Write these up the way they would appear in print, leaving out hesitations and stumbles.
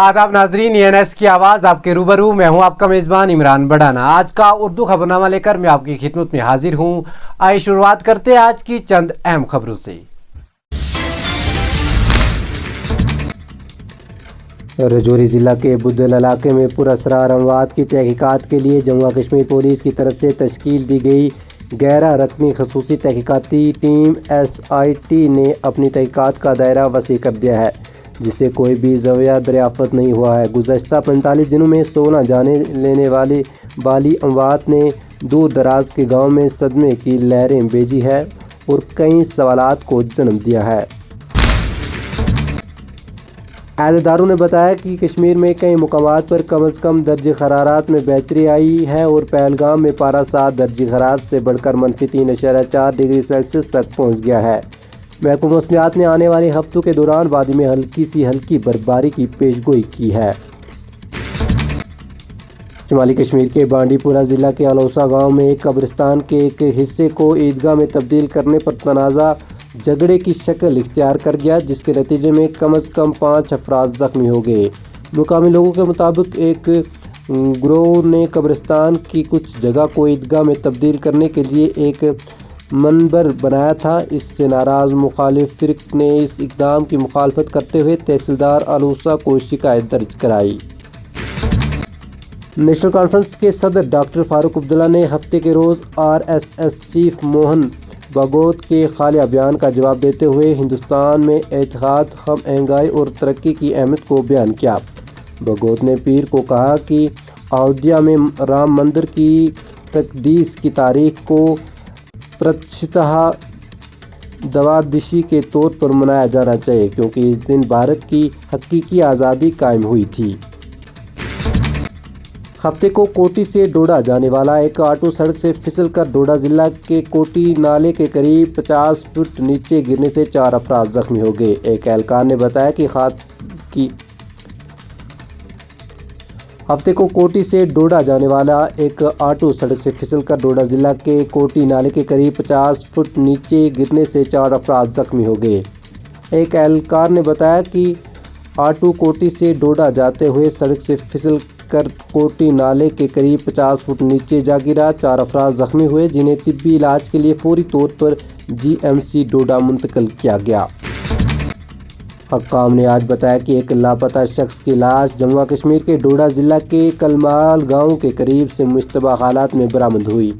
आदाब नाजरीन, ENS की आवाज़ आपके रूबरू। मैं हूं आपका मेज़बान इमरान बढ़ाना। आज का उर्दू खबरनामा लेकर मैं आपकी खिदमत में हाजिर हूं। आइए शुरुआत करते हैं आज की चंद अहम खबरों से। रजौरी ज़िला के बुद्धल इलाके में पुरअसरार अमवात की तहकीकात के लिए जम्मू कश्मीर पुलिस की तरफ से तश्कील दी गई 11 रकनी खसूसी तहकीकाती टीम SIT ने अपनी तहकीकात का दायरा वसी कर दिया है, जिसे कोई भी ज़ाविया दरियाफ़त नहीं हुआ है। गुज़श्ता 45 दिनों में 16 जाने लेने वाले बाली अमवात ने दूर दराज के गाँव में सदमे की लहरें भेजी है और कई सवालात को जन्म दिया है। अहदेदारों ने बताया कि कश्मीर में कई मुकामात पर कम अज़ कम दर्जे हरारत में बेहतरी आई है और पहलगाम में पारा 7 दर्जे हरारत से बढ़कर -3.4 डिग्री सेल्सियस तक पहुँच गया है। महकमा मौसमियात ने आने वाले हफ्तों के दौरान वादी में हल्की बर्फबारी की पेशगोई की है। शुमाली कश्मीर के बांडीपुरा ज़िला के अलौसा गांव में एक कब्रिस्तान के एक हिस्से को ईदगाह में तब्दील करने पर तनाज़ा झगड़े की शक्ल इख्तियार कर गया, जिसके नतीजे में कम अज़ कम 5 अफराद ज़ख्मी हो गए। मुकामी लोगों के मुताबिक एक गिरोह ने कब्रिस्तान की कुछ जगह को ईदगाह में तब्दील करने के लिए एक मनबर बनाया था। इससे नाराज़ मुखालिफ फ़िरक़ ने इस इक़दाम की मुखालफत करते हुए तहसीलदार अलौसा को शिकायत दर्ज कराई। नेशनल कॉन्फ्रेंस के सदर डॉक्टर फारूक अब्दुल्ला ने हफ्ते के रोज़ RSS चीफ मोहन भागवत के खालिया बयान का जवाब देते हुए हिंदुस्तान में इत्तेहाद, कम महंगाई और तरक्की की अहमियत को बयान किया। भागवत ने पीर को कहा कि अयोध्या में राम मंदिर की तकदीस की तारीख को प्रतिष्ठा दवादिशी के तौर पर मनाया जाना चाहिए, क्योंकि इस दिन भारत की हकीकी आज़ादी कायम हुई थी। हफ्ते को कोटी से डोडा जाने वाला एक ऑटो सड़क से फिसलकर डोडा ज़िला के कोटी नाले के करीब 50 फुट नीचे गिरने से 4 अफराद जख्मी हो गए। एक एहलकार ने बताया कि हफ्ते को कोटी से डोडा जाने वाला एक ऑटो सड़क से फिसलकर डोडा ज़िला के कोटी नाले के करीब 50 फुट नीचे गिरने से 4 अफराद जख्मी हो गए। एक एहलकार ने बताया कि ऑटो कोटी से डोडा जाते हुए सड़क से फिसलकर कोटी नाले के करीब 50 फुट नीचे जा गिरा। 4 अफराद जख्मी हुए, जिन्हें तिब्बी इलाज के लिए फौरी तौर पर GMC डोडा मुंतकिल किया गया। हक्काम ने आज बताया कि एक लापता शख्स की लाश जम्मू कश्मीर के डोडा ज़िला के कलमाल गांव के करीब से मुश्तबा हालात में बरामद हुई।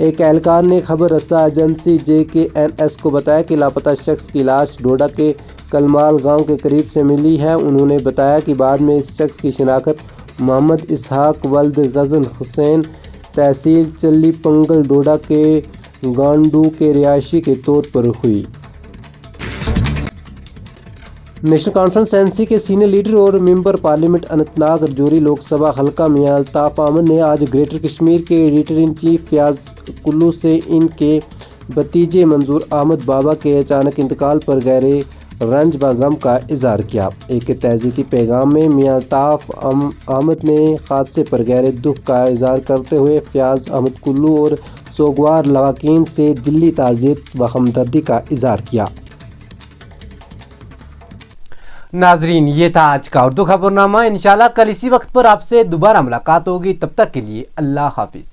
एक एहलकार ने खबर रसा एजेंसी JKNS को बताया कि लापता शख्स की लाश डोडा के कलमाल गांव के करीब से मिली है। उन्होंने बताया कि बाद में इस शख्स की शिनाख्त मोहम्मद इसहाक वल्द गज़न हुसैन तहसील चल्ली पंगल डोडा के गांडू के रिहायशी के तौर पर हुई। नेशनल कॉन्फ्रेंस NC के सीनियर लीडर और मेंबर पार्लियामेंट अनंतनाग रजौरी लोकसभा हल्का मियां अल्ताफ़ अहमद ने आज ग्रेटर कश्मीर के editor in chief Fayaz Kaloo से इनके भतीजे मंजूर अहमद बाबा के अचानक इंतकाल पर गहरे रंज व गम का इजहार किया। एक तहज़ीती पैगाम में मियां अल्ताफ़ अहमद ने हादसे पर गहरे दुख का इजहार करते हुए फयाज अहमद कुल्लू और सोगवार लवाकीन से दिली ताज़ियत व हमदर्दी का इजहार किया। नाजरीन, ये था आज का उर्दू खबरनामा। इंशाल्लाह कल इसी वक्त पर आपसे दोबारा मुलाकात होगी। तब तक के लिए अल्लाह हाफिज।